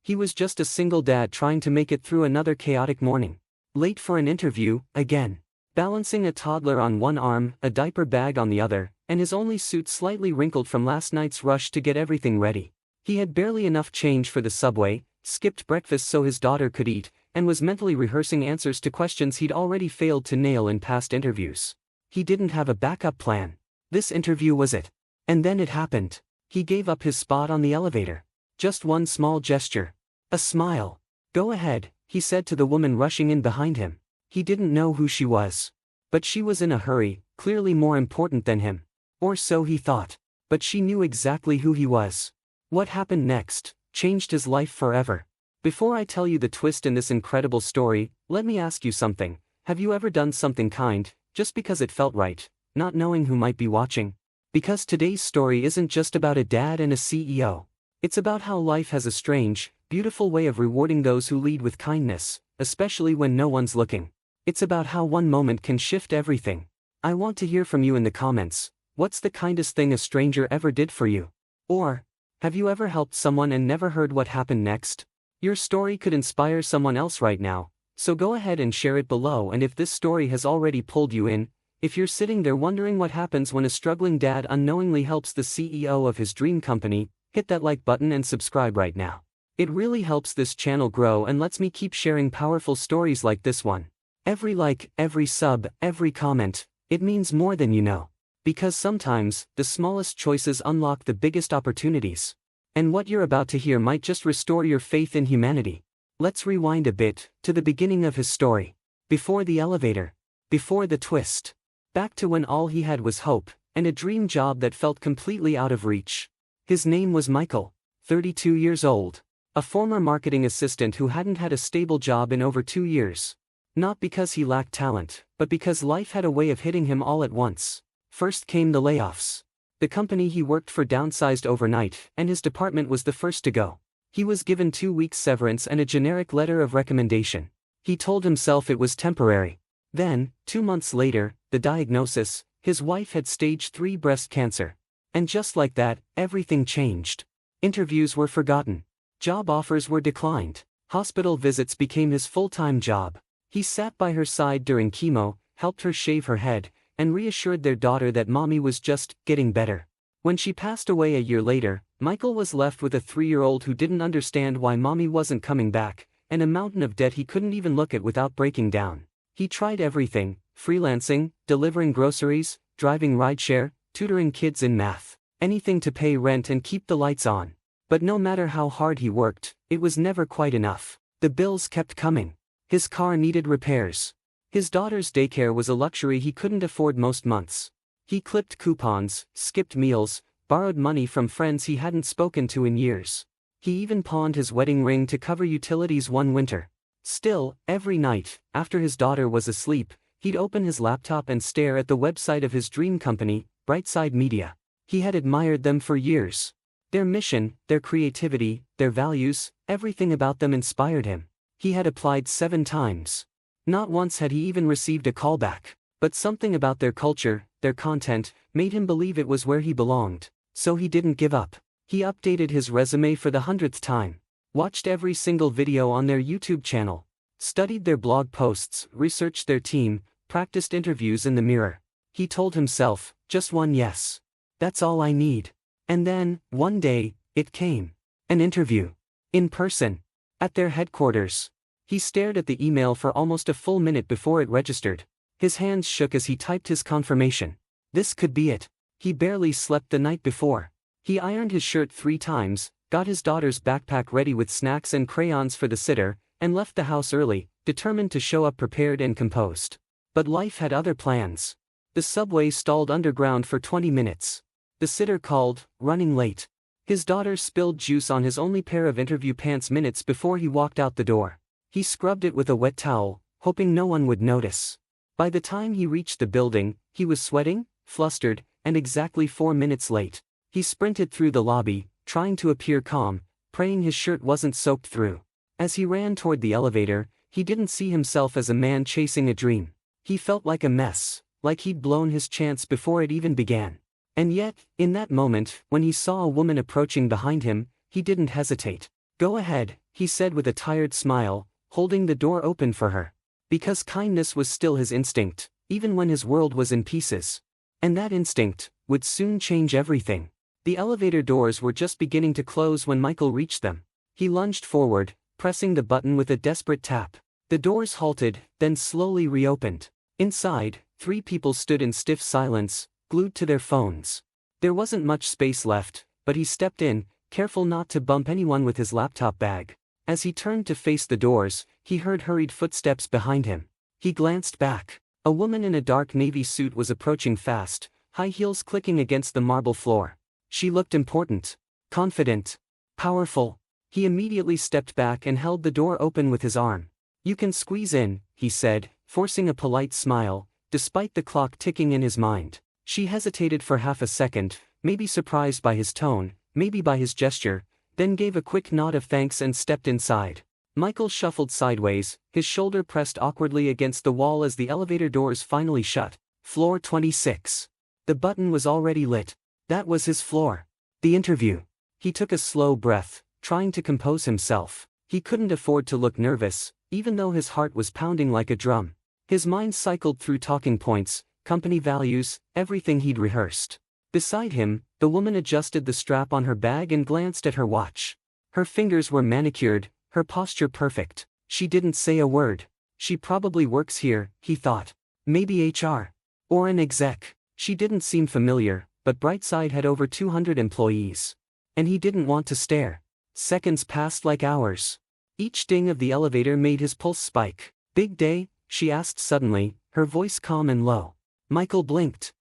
He was just a single dad trying to make it through another chaotic morning. Late for an interview, again. Balancing a toddler on one arm, a diaper bag on the other, and his only suit slightly wrinkled from last night's rush to get everything ready. He had barely enough change for the subway, skipped breakfast so his daughter could eat, and was mentally rehearsing answers to questions he'd already failed to nail in past interviews. He didn't have a backup plan. This interview was it. And then it happened. He gave up his spot on the elevator. Just one small gesture. A smile. "Go ahead," he said to the woman rushing in behind him. He didn't know who she was. But she was in a hurry, clearly more important than him. Or so he thought. But she knew exactly who he was. What happened next changed his life forever. Before I tell you the twist in this incredible story, let me ask you something. Have you ever done something kind, just because it felt right, not knowing who might be watching? Because today's story isn't just about a dad and a CEO. It's about how life has a strange, beautiful way of rewarding those who lead with kindness, especially when no one's looking. It's about how one moment can shift everything. I want to hear from you in the comments. What's the kindest thing a stranger ever did for you? Or, have you ever helped someone and never heard what happened next? Your story could inspire someone else right now, so go ahead and share it below. And if this story has already pulled you in, if you're sitting there wondering what happens when a struggling dad unknowingly helps the CEO of his dream company, hit that like button and subscribe right now. It really helps this channel grow and lets me keep sharing powerful stories like this one. Every like, every sub, every comment, it means more than you know. Because sometimes, the smallest choices unlock the biggest opportunities. And what you're about to hear might just restore your faith in humanity. Let's rewind a bit, to the beginning of his story. Before the elevator. Before the twist. Back to when all he had was hope, and a dream job that felt completely out of reach. His name was Michael, 32 years old. A former marketing assistant who hadn't had a stable job in over 2 years. Not because he lacked talent, but because life had a way of hitting him all at once. First came the layoffs. The company he worked for downsized overnight, and his department was the first to go. He was given 2 weeks severance and a generic letter of recommendation. He told himself it was temporary. Then, 2 months later, the diagnosis: his wife had stage 3 breast cancer. And just like that, everything changed. Interviews were forgotten. Job offers were declined. Hospital visits became his full-time job. He sat by her side during chemo, helped her shave her head, and reassured their daughter that mommy was just getting better. When she passed away a year later, Michael was left with a 3-year-old who didn't understand why mommy wasn't coming back, and a mountain of debt he couldn't even look at without breaking down. He tried everything: freelancing, delivering groceries, driving rideshare, tutoring kids in math, anything to pay rent and keep the lights on. But no matter how hard he worked, it was never quite enough. The bills kept coming. His car needed repairs. His daughter's daycare was a luxury he couldn't afford most months. He clipped coupons, skipped meals, borrowed money from friends he hadn't spoken to in years. He even pawned his wedding ring to cover utilities one winter. Still, every night, after his daughter was asleep, he'd open his laptop and stare at the website of his dream company, Brightside Media. He had admired them for years. Their mission, their creativity, their values, everything about them inspired him. He had applied 7 times. Not once had he even received a callback. But something about their culture, their content, made him believe it was where he belonged. So he didn't give up. He updated his resume for the 100th time. Watched every single video on their YouTube channel. Studied their blog posts, researched their team, practiced interviews in the mirror. He told himself, just one yes. That's all I need. And then, one day, it came. An interview. In person. At their headquarters. He stared at the email for almost a full minute before it registered. His hands shook as he typed his confirmation. This could be it. He barely slept the night before. He ironed his shirt 3 times, got his daughter's backpack ready with snacks and crayons for the sitter, and left the house early, determined to show up prepared and composed. But life had other plans. The subway stalled underground for 20 minutes. The sitter called, running late. His daughter spilled juice on his only pair of interview pants minutes before he walked out the door. He scrubbed it with a wet towel, hoping no one would notice. By the time he reached the building, he was sweating, flustered, and exactly 4 minutes late. He sprinted through the lobby, trying to appear calm, praying his shirt wasn't soaked through. As he ran toward the elevator, he didn't see himself as a man chasing a dream. He felt like a mess, like he'd blown his chance before it even began. And yet, in that moment, when he saw a woman approaching behind him, he didn't hesitate. Go ahead, he said with a tired smile, holding the door open for her. Because kindness was still his instinct, even when his world was in pieces. And that instinct would soon change everything. The elevator doors were just beginning to close when Michael reached them. He lunged forward, pressing the button with a desperate tap. The doors halted, then slowly reopened. Inside, 3 people stood in stiff silence, glued to their phones. There wasn't much space left, but he stepped in, careful not to bump anyone with his laptop bag. As he turned to face the doors, he heard hurried footsteps behind him. He glanced back. A woman in a dark navy suit was approaching fast, high heels clicking against the marble floor. She looked important, confident, powerful. He immediately stepped back and held the door open with his arm. "You can squeeze in," he said, forcing a polite smile, despite the clock ticking in his mind. She hesitated for half a second, maybe surprised by his tone, maybe by his gesture, then gave a quick nod of thanks and stepped inside. Michael shuffled sideways, his shoulder pressed awkwardly against the wall as the elevator doors finally shut. Floor 26. The button was already lit. That was his floor. The interview. He took a slow breath, trying to compose himself. He couldn't afford to look nervous, even though his heart was pounding like a drum. His mind cycled through talking points, company values, everything he'd rehearsed. Beside him, the woman adjusted the strap on her bag and glanced at her watch. Her fingers were manicured, her posture perfect. She didn't say a word. She probably works here, he thought. Maybe HR. Or an exec. She didn't seem familiar, but Brightside had over 200 employees. And he didn't want to stare. Seconds passed like hours. Each ding of the elevator made his pulse spike. "Big day?" she asked suddenly, her voice calm and low. Michael blinked.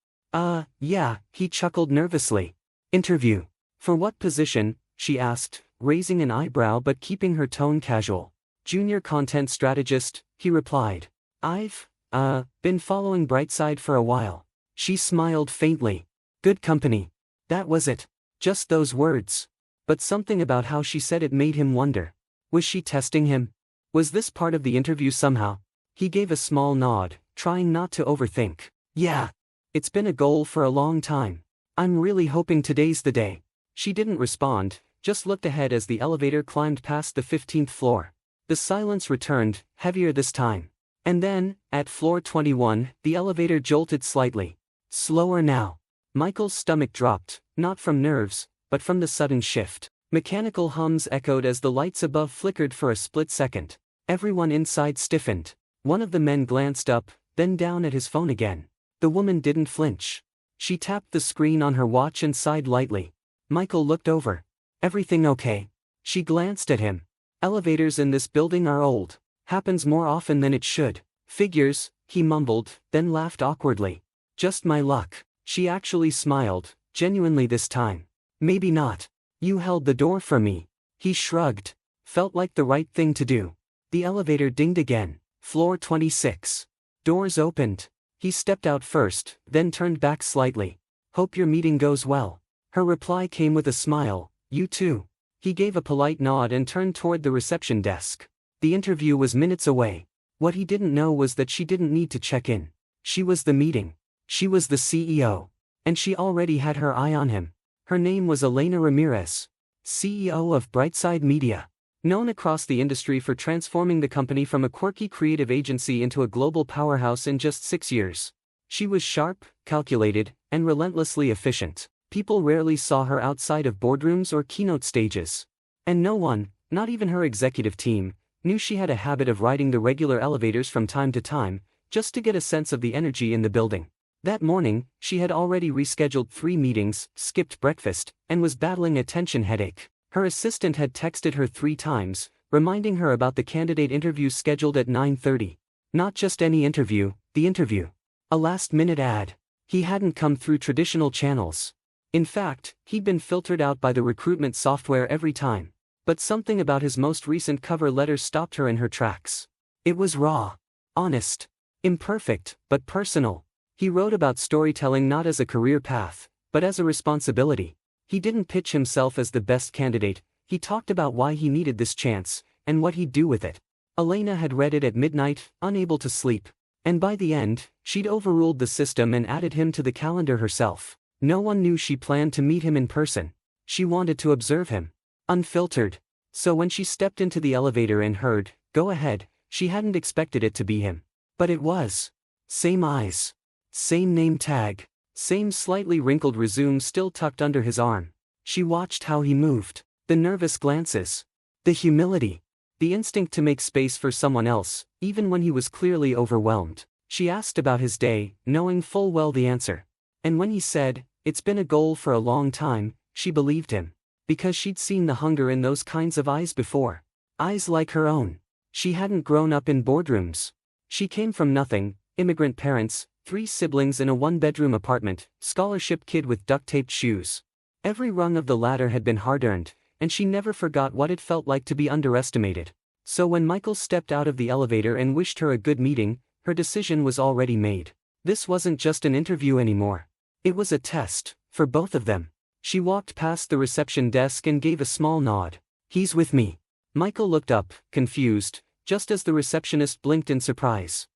Yeah, he chuckled nervously. "Interview. For what position?" she asked, raising an eyebrow but keeping her tone casual. "Junior content strategist," he replied. "I've been following Brightside for a while." She smiled faintly. "Good company." That was it. Just those words. But something about how she said it made him wonder. Was she testing him? Was this part of the interview somehow? He gave a small nod, trying not to overthink. "Yeah. It's been a goal for a long time. I'm really hoping today's the day." She didn't respond, just looked ahead as the elevator climbed past the 15th floor. The silence returned, heavier this time. And then, at floor 21, the elevator jolted slightly. Slower now. Michael's stomach dropped, not from nerves, but from the sudden shift. Mechanical hums echoed as the lights above flickered for a split second. Everyone inside stiffened. One of the men glanced up, then down at his phone again. The woman didn't flinch. She tapped the screen on her watch and sighed lightly. Michael looked over. "Everything okay?" She glanced at him. "Elevators in this building are old. Happens more often than it should." "Figures," he mumbled, then laughed awkwardly. "Just my luck." She actually smiled, genuinely this time. "Maybe not. You held the door for me." He shrugged. Felt like the right thing to do. The elevator dinged again. Floor 26. Doors opened. He stepped out first, then turned back slightly. "Hope your meeting goes well." Her reply came with a smile. "You too." He gave a polite nod and turned toward the reception desk. The interview was minutes away. What he didn't know was that she didn't need to check in. She was the meeting. She was the CEO. And she already had her eye on him. Her name was Elena Ramirez, CEO of Brightside Media. Known across the industry for transforming the company from a quirky creative agency into a global powerhouse in just 6 years. She was sharp, calculated, and relentlessly efficient. People rarely saw her outside of boardrooms or keynote stages. And no one, not even her executive team, knew she had a habit of riding the regular elevators from time to time, just to get a sense of the energy in the building. That morning, she had already rescheduled 3 meetings, skipped breakfast, and was battling a tension headache. Her assistant had texted her 3 times, reminding her about the candidate interview scheduled at 9:30. Not just any interview, the interview. A last-minute ad. He hadn't come through traditional channels. In fact, he'd been filtered out by the recruitment software every time. But something about his most recent cover letter stopped her in her tracks. It was raw. Honest. Imperfect, but personal. He wrote about storytelling not as a career path, but as a responsibility. He didn't pitch himself as the best candidate, he talked about why he needed this chance, and what he'd do with it. Elena had read it at midnight, unable to sleep. And by the end, she'd overruled the system and added him to the calendar herself. No one knew she planned to meet him in person. She wanted to observe him. Unfiltered. So when she stepped into the elevator and heard, "Go ahead," she hadn't expected it to be him. But it was. Same eyes. Same name tag. Same slightly wrinkled resume still tucked under his arm. She watched how he moved. The nervous glances. The humility. The instinct to make space for someone else, even when he was clearly overwhelmed. She asked about his day, knowing full well the answer. And when he said, "It's been a goal for a long time," she believed him. Because she'd seen the hunger in those kinds of eyes before. Eyes like her own. She hadn't grown up in boardrooms. She came from nothing, immigrant parents, 3 siblings in a 1-bedroom apartment, scholarship kid with duct-taped shoes. Every rung of the ladder had been hard-earned, and she never forgot what it felt like to be underestimated. So when Michael stepped out of the elevator and wished her a good meeting, her decision was already made. This wasn't just an interview anymore. It was a test, for both of them. She walked past the reception desk and gave a small nod. "He's with me." Michael looked up, confused, just as the receptionist blinked in surprise.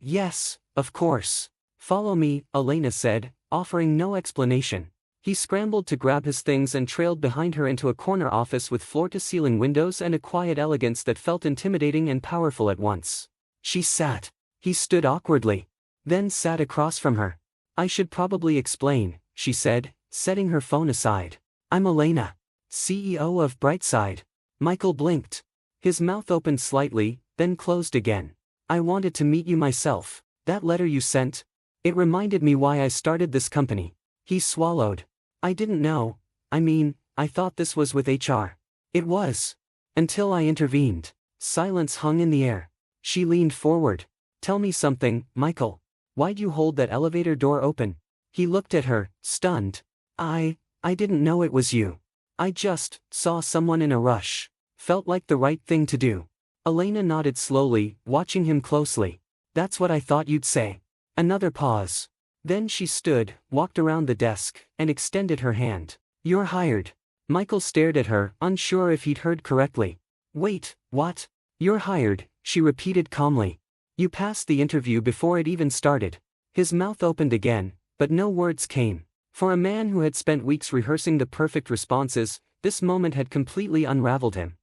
Yes, of course. "Follow me," Elena said, offering no explanation. He scrambled to grab his things and trailed behind her into a corner office with floor-to-ceiling windows and a quiet elegance that felt intimidating and powerful at once. She sat. He stood awkwardly. Then sat across from her. "I should probably explain," she said, setting her phone aside. "I'm Elena, CEO of Brightside." Michael blinked. His mouth opened slightly, then closed again. "I wanted to meet you myself. That letter you sent? It reminded me why I started this company." He swallowed. "I didn't know. I thought this was with HR." "It was. Until I intervened." Silence hung in the air. She leaned forward. "Tell me something, Michael. Why'd you hold that elevator door open?" He looked at her, stunned. I didn't know it was you. I just saw someone in a rush. Felt like the right thing to do." Elena nodded slowly, watching him closely. "That's what I thought you'd say." Another pause. Then she stood, walked around the desk, and extended her hand. "You're hired." Michael stared at her, unsure if he'd heard correctly. "Wait, what?" "You're hired," she repeated calmly. "You passed the interview before it even started." His mouth opened again, but no words came. For a man who had spent weeks rehearsing the perfect responses, this moment had completely unraveled him.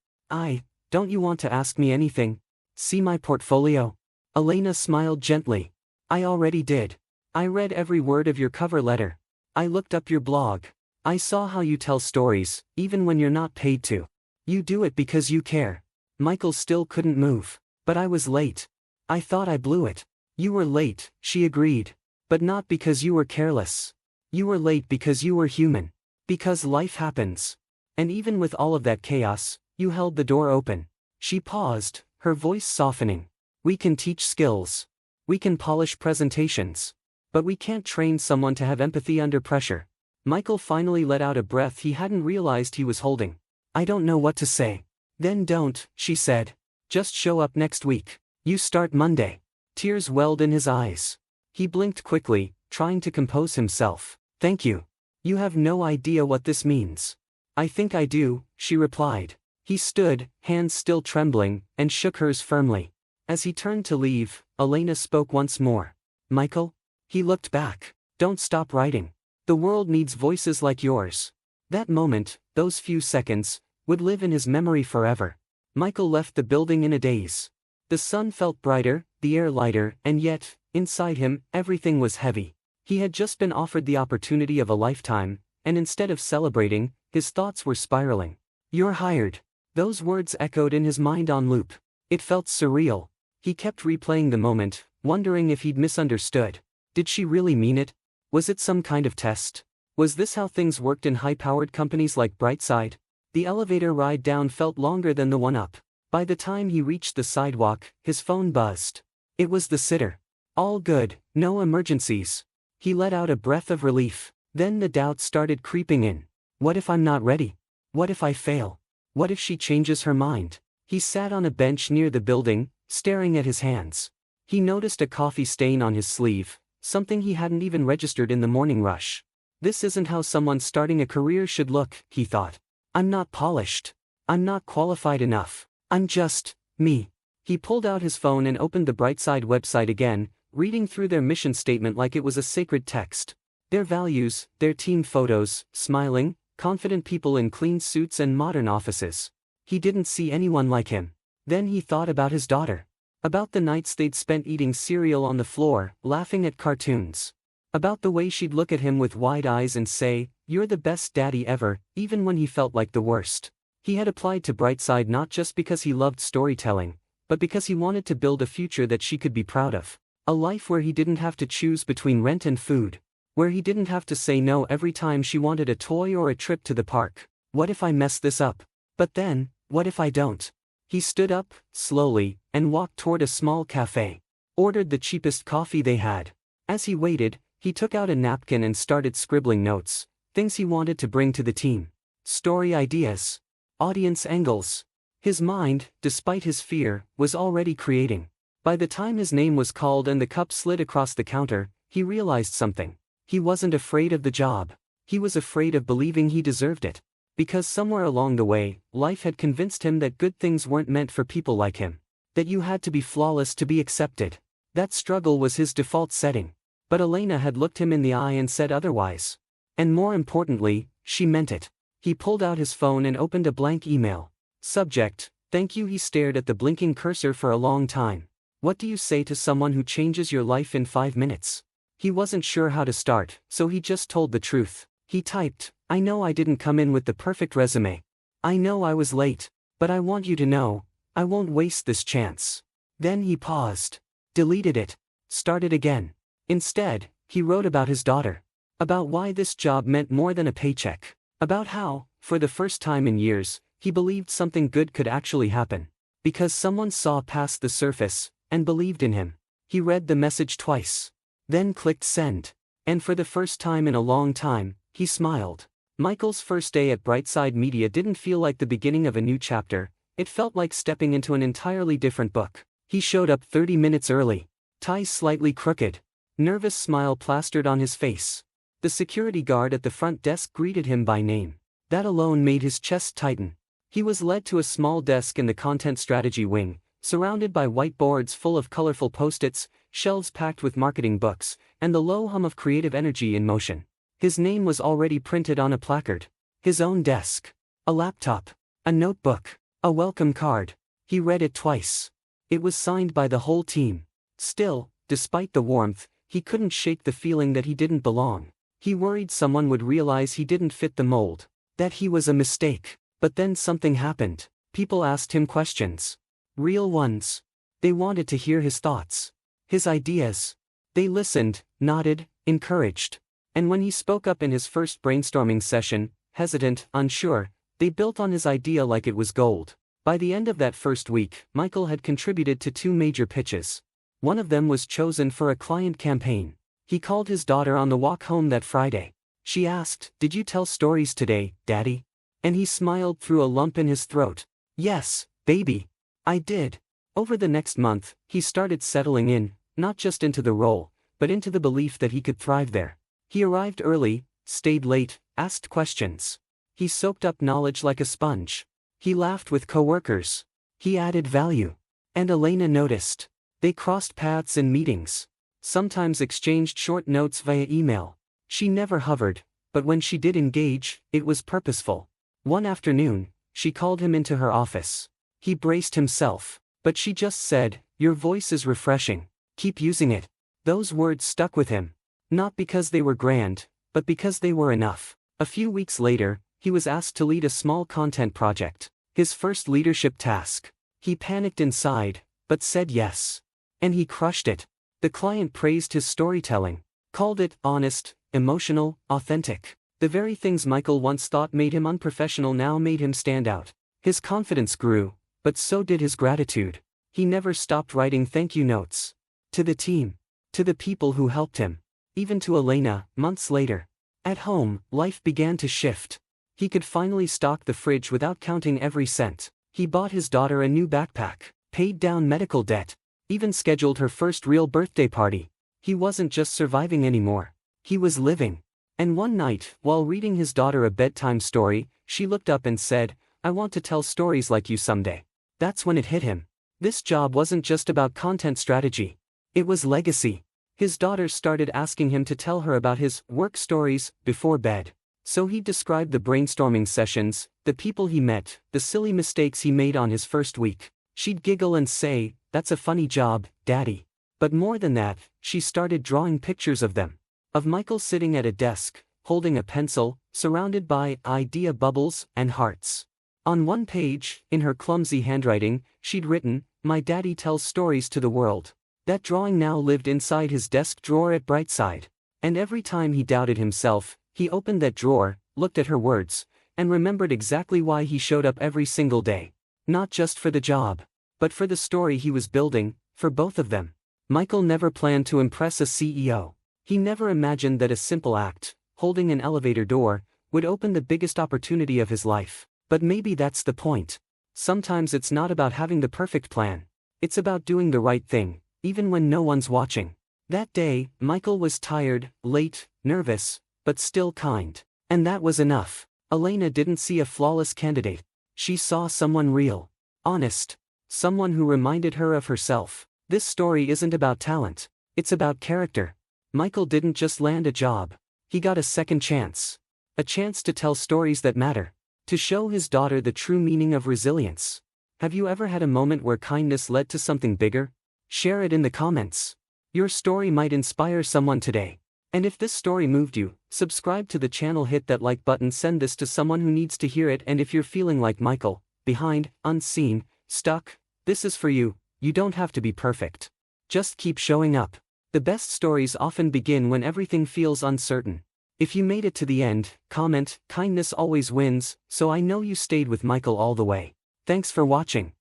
Don't you want to ask me anything? See my portfolio?" Elena smiled gently. "I already did. I read every word of your cover letter. I looked up your blog. I saw how you tell stories, even when you're not paid to. You do it because you care." Michael still couldn't move. "But I was late. I thought I blew it." "You were late," she agreed. "But not because you were careless. You were late because you were human. Because life happens. And even with all of that chaos, you held the door open." She paused, her voice softening. "We can teach skills. We can polish presentations. But we can't train someone to have empathy under pressure." Michael finally let out a breath he hadn't realized he was holding. "I don't know what to say." "Then don't," she said. "Just show up next week. You start Monday." Tears welled in his eyes. He blinked quickly, trying to compose himself. "Thank you. You have no idea what this means." "I think I do," she replied. He stood, hands still trembling, and shook hers firmly. As he turned to leave, Elena spoke once more. "Michael?" He looked back. "Don't stop writing. The world needs voices like yours." That moment, those few seconds, would live in his memory forever. Michael left the building in a daze. The sun felt brighter, the air lighter, and yet, inside him, everything was heavy. He had just been offered the opportunity of a lifetime, and instead of celebrating, his thoughts were spiraling. "You're hired." Those words echoed in his mind on loop. It felt surreal. He kept replaying the moment, wondering if he'd misunderstood. Did she really mean it? Was it some kind of test? Was this how things worked in high-powered companies like Brightside? The elevator ride down felt longer than the one up. By the time he reached the sidewalk, his phone buzzed. It was the sitter. "All good, no emergencies." He let out a breath of relief. Then the doubt started creeping in. What if I'm not ready? What if I fail? What if she changes her mind? He sat on a bench near the building, staring at his hands. He noticed a coffee stain on his sleeve, something he hadn't even registered in the morning rush. This isn't how someone starting a career should look, he thought. I'm not polished. I'm not qualified enough. I'm just me. He pulled out his phone and opened the Brightside website again, reading through their mission statement like it was a sacred text. Their values, their team photos, smiling, confident people in clean suits and modern offices. He didn't see anyone like him. Then he thought about his daughter. About the nights they'd spent eating cereal on the floor, laughing at cartoons. About the way she'd look at him with wide eyes and say, "You're the best daddy ever," even when he felt like the worst. He had applied to Brightside not just because he loved storytelling, but because he wanted to build a future that she could be proud of. A life where he didn't have to choose between rent and food. Where he didn't have to say no every time she wanted a toy or a trip to the park. What if I mess this up? But then, what if I don't? He stood up, slowly, and walked toward a small cafe. Ordered the cheapest coffee they had. As he waited, he took out a napkin and started scribbling notes. Things he wanted to bring to the team. Story ideas. Audience angles. His mind, despite his fear, was already creating. By the time his name was called and the cup slid across the counter, he realized something. He wasn't afraid of the job. He was afraid of believing he deserved it. Because somewhere along the way, life had convinced him that good things weren't meant for people like him. That you had to be flawless to be accepted. That struggle was his default setting. But Elena had looked him in the eye and said otherwise. And more importantly, she meant it. He pulled out his phone and opened a blank email. Subject, "Thank you." He stared at the blinking cursor for a long time. What do you say to someone who changes your life in 5 minutes? He wasn't sure how to start, so he just told the truth. He typed, "I know I didn't come in with the perfect resume. I know I was late, but I want you to know, I won't waste this chance." Then he paused. Deleted it. Started again. Instead, he wrote about his daughter. About why this job meant more than a paycheck. About how, for the first time in years, he believed something good could actually happen. Because someone saw past the surface, and believed in him. He read the message twice. Then clicked send. And for the first time in a long time, he smiled. Michael's first day at Brightside Media didn't feel like the beginning of a new chapter, it felt like stepping into an entirely different book. He showed up 30 minutes early. Ties slightly crooked. Nervous smile plastered on his face. The security guard at the front desk greeted him by name. That alone made his chest tighten. He was led to a small desk in the content strategy wing, surrounded by whiteboards full of colorful post-its, shelves packed with marketing books, and the low hum of creative energy in motion. His name was already printed on a placard. His own desk. A laptop. A notebook. A welcome card. He read it twice. It was signed by the whole team. Still, despite the warmth, he couldn't shake the feeling that he didn't belong. He worried someone would realize he didn't fit the mold. That he was a mistake. But then something happened. People asked him questions. Real ones. They wanted to hear his thoughts. His ideas. They listened, nodded, encouraged. And when he spoke up in his first brainstorming session, hesitant, unsure, they built on his idea like it was gold. By the end of that first week, Michael had contributed to 2 major pitches. One of them was chosen for a client campaign. He called his daughter on the walk home that Friday. She asked, "Did you tell stories today, Daddy?" And he smiled through a lump in his throat. "Yes, baby. I did." Over the next month, he started settling in, not just into the role, but into the belief that he could thrive there. He arrived early, stayed late, asked questions. He soaked up knowledge like a sponge. He laughed with coworkers. He added value. And Elena noticed. They crossed paths in meetings. Sometimes exchanged short notes via email. She never hovered, but when she did engage, it was purposeful. One afternoon, she called him into her office. He braced himself, but she just said, "Your voice is refreshing. Keep using it." Those words stuck with him. Not because they were grand, but because they were enough. A few weeks later, he was asked to lead a small content project. His first leadership task. He panicked inside, but said yes. And he crushed it. The client praised his storytelling. Called it honest, emotional, authentic. The very things Michael once thought made him unprofessional now made him stand out. His confidence grew, but so did his gratitude. He never stopped writing thank you notes. To the team. To the people who helped him. Even to Elena, months later. At home, life began to shift. He could finally stock the fridge without counting every cent. He bought his daughter a new backpack, paid down medical debt, even scheduled her first real birthday party. He wasn't just surviving anymore. He was living. And one night, while reading his daughter a bedtime story, she looked up and said, "I want to tell stories like you someday." That's when it hit him. This job wasn't just about content strategy. It was legacy. His daughter started asking him to tell her about his work stories before bed. So he'd describe the brainstorming sessions, the people he met, the silly mistakes he made on his first week. She'd giggle and say, "That's a funny job, Daddy." But more than that, she started drawing pictures of them. Of Michael sitting at a desk, holding a pencil, surrounded by idea bubbles and hearts. On one page, in her clumsy handwriting, she'd written, "My daddy tells stories to the world." That drawing now lived inside his desk drawer at Brightside. And every time he doubted himself, he opened that drawer, looked at her words, and remembered exactly why he showed up every single day. Not just for the job, but for the story he was building, for both of them. Michael never planned to impress a CEO. He never imagined that a simple act, holding an elevator door, would open the biggest opportunity of his life. But maybe that's the point. Sometimes it's not about having the perfect plan. It's about doing the right thing, even when no one's watching. That day, Michael was tired, late, nervous, but still kind. And that was enough. Elena didn't see a flawless candidate. She saw someone real. Honest. Someone who reminded her of herself. This story isn't about talent. It's about character. Michael didn't just land a job. He got a second chance. A chance to tell stories that matter. To show his daughter the true meaning of resilience. Have you ever had a moment where kindness led to something bigger? Share it in the comments. Your story might inspire someone today. And if this story moved you, subscribe to the channel, hit that like button, send this to someone who needs to hear it. And if you're feeling like Michael, behind, unseen, stuck, this is for you. You don't have to be perfect. Just keep showing up. The best stories often begin when everything feels uncertain. If you made it to the end, comment, "Kindness always wins," so I know you stayed with Michael all the way. Thanks for watching.